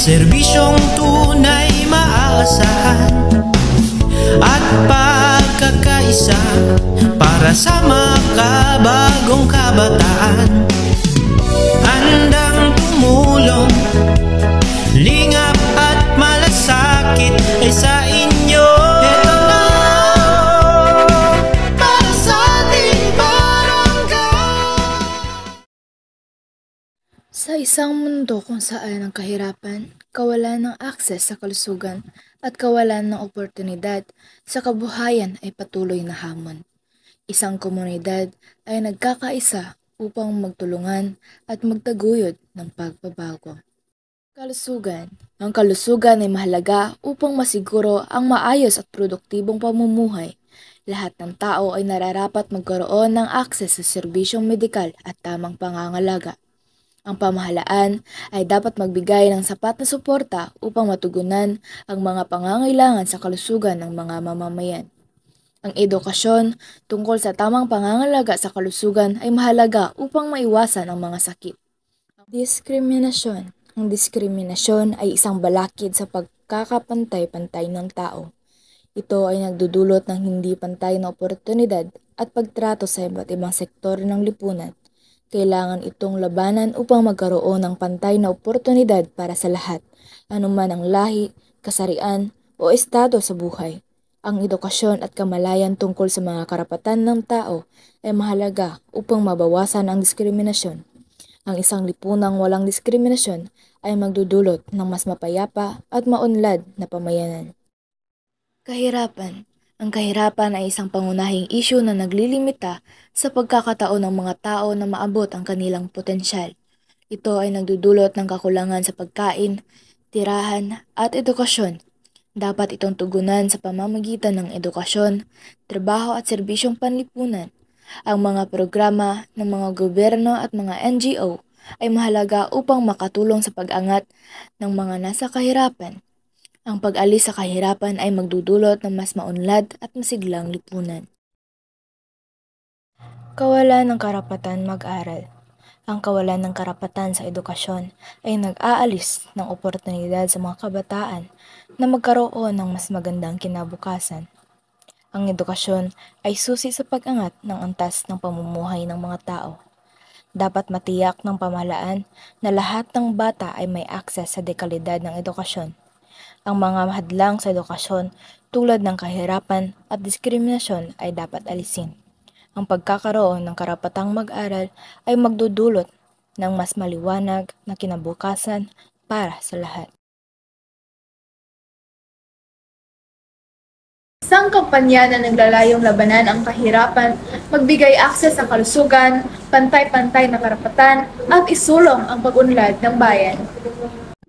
serbisyong tunay maaasahan at pagkakaisa para sa makabagong kabataan. Handang tumulong, lingap at malasakit ay sa inyo. Ito na para sa ating barangay. Sa isang mundo kung saan ang kahirapan, kawalan ng akses sa kalusugan at kawalan ng oportunidad sa kabuhayan ay patuloy na hamon, isang komunidad ay nagkakaisa upang magtulungan at magtaguyod ng pagbabago. Kalusugan. Ang kalusugan ay mahalaga upang masiguro ang maayos at produktibong pamumuhay. Lahat ng tao ay nararapat magkaroon ng akses sa serbisyong medikal at tamang pangangalaga. Ang pamahalaan ay dapat magbigay ng sapat na suporta upang matugunan ang mga pangangailangan sa kalusugan ng mga mamamayan. Ang edukasyon tungkol sa tamang pangangalaga sa kalusugan ay mahalaga upang maiwasan ang mga sakit. Diskriminasyon. Ang diskriminasyon ay isang balakid sa pagkakapantay-pantay ng tao. Ito ay nagdudulot ng hindi pantay na oportunidad at pagtrato sa iba't ibang sektor ng lipunan. Kailangan itong labanan upang magkaroon ng pantay na oportunidad para sa lahat, anuman ang lahi, kasarian o estado sa buhay. Ang edukasyon at kamalayan tungkol sa mga karapatan ng tao ay mahalaga upang mabawasan ang diskriminasyon. Ang isang lipunang walang diskriminasyon ay magdudulot ng mas mapayapa at maunlad na pamayanan. Kahirapan. Ang kahirapan ay isang pangunahing isyu na naglilimita sa pagkakataon ng mga tao na maabot ang kanilang potensyal. Ito ay nagdudulot ng kakulangan sa pagkain, tirahan at edukasyon. Dapat itong tugunan sa pamamagitan ng edukasyon, trabaho at serbisyong panlipunan. Ang mga programa ng mga gobyerno at mga NGO ay mahalaga upang makatulong sa pag-angat ng mga nasa kahirapan. Ang pag-alis sa kahirapan ay magdudulot ng mas maunlad at masiglang lipunan. Kawalan ng karapatan mag-aral. Ang kawalan ng karapatan sa edukasyon ay nag-aalis ng oportunidad sa mga kabataan na magkaroon ng mas magandang kinabukasan. Ang edukasyon ay susi sa pag-angat ng antas ng pamumuhay ng mga tao. Dapat matiyak ng pamahalaan na lahat ng bata ay may akses sa dekalidad ng edukasyon. Ang mga hadlang sa edukasyon tulad ng kahirapan at diskriminasyon ay dapat alisin. Ang pagkakaroon ng karapatang mag-aral ay magdudulot ng mas maliwanag na kinabukasan para sa lahat. Isang kampanya na naglalayong labanan ang kahirapan, magbigay akses sa kalusugan, pantay-pantay na karapatan, at isulong ang pag-unlad ng bayan.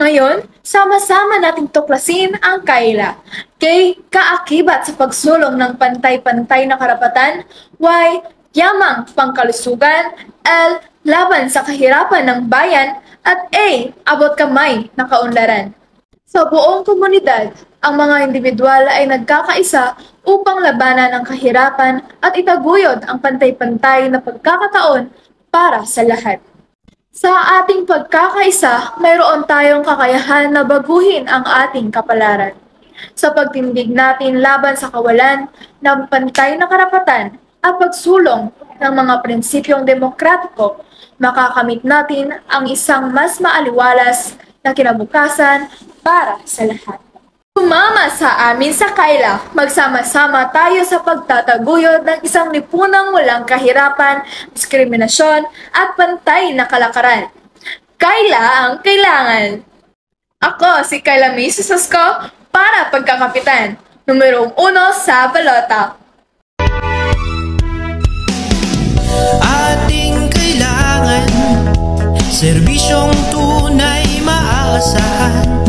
Ngayon, sama-sama nating tuklasin ang kaila. K. Kaakibat sa pagsulong ng pantay-pantay na karapatan. Y. Yamang pangkalusugan. L. Laban sa kahirapan ng bayan. At A. Abot kamay na kaunlaran. Sa buong komunidad, ang mga individual ay nagkakaisa upang labanan ang kahirapan at itaguyod ang pantay-pantay na pagkakataon para sa lahat. Sa ating pagkakaisa, mayroon tayong kakayahan na baguhin ang ating kapalaran. Sa pagtindig natin laban sa kawalan ng pantay na karapatan at pagsulong ng mga prinsipyong demokratiko, makakamit natin ang isang mas maaliwalas na kinabukasan para sa lahat. Sumama sa amin sa kaila, magsama-sama tayo sa pagtataguyod ng isang lipunang walang kahirapan, diskriminasyon at pantay na kalakaran. Kaila ang kailangan. Ako si Kayla May Susasko para pagkakapitan, numerong 1 sa balota. Ating kailangan serbisyong tunay maaasahan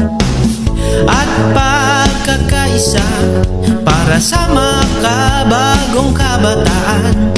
at pagkakaisa para sa makabagong kabataan.